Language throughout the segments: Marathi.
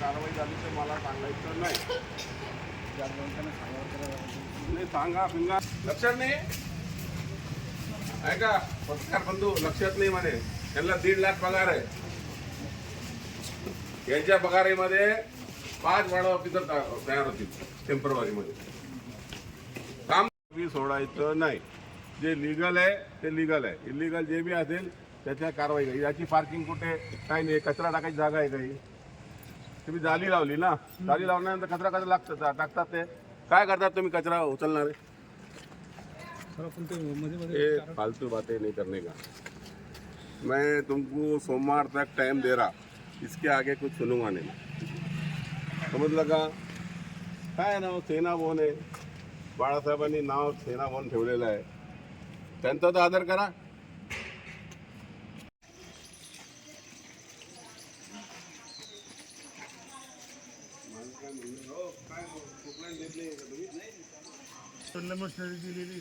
कारवाई झाली तर मला सांगायचं नाही. नाही सांगा फिंगा लक्षात नाही आहे का पत्रकार बंधू, लक्षात नाही म्हणे. त्यांना 1.5 लाख पगार आहे. यांच्या पगारीमध्ये 5 वाढ ऑफिसर तयार होतील टेम्परवारी मध्ये. काम सोडायचं नाही. जे लिगल आहे ते लिगल आहे, इलिगल जे बी असेल त्याच्या कारवाई काही. याची पार्किंग कुठे काही नाही, कचरा टाकायची जागा आहे काही. तुम्ही जाली लावली ना, जाली लावल्यानंतर कचरा कचरा लागतं टाकतात. ते काय करतात तुम्ही कचरा उचलणारे? ये फालतू बातें नहीं करने का. मैं तुमको सोमवार तक टाइम दे रहा, इसके आगे कुछ सुनूंगा नहीं. समज लगा काय नाव सेना भवन आहे, बाळासाहेबांनी नाव सेना भवन ठेवलेलं आहे, त्यांचा तर आदर करा.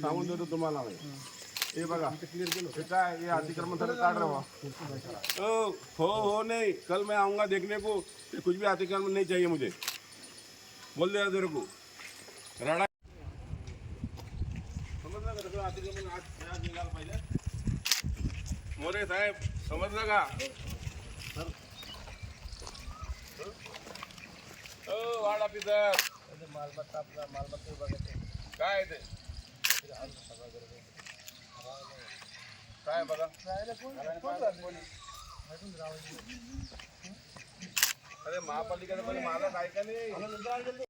सांगून देतो तुम्हाला. हे बघा हे काय, ये अतिक्रमण सर काट रहा हूँ. हो नहीं, कल मैं आऊँगा देखने को. कुछ भी अतिक्रमण नहीं चाहिए मुझे, बोल दिया तेरे को. राडा समजलं का? सगळं अतिक्रमण आज निघालं पाहिजे. मोरे साहेब समजलं का? वार्ड ऑफिसर काय ते काय बघा अरे महापालिकेचा पण मालक आहे का नाही?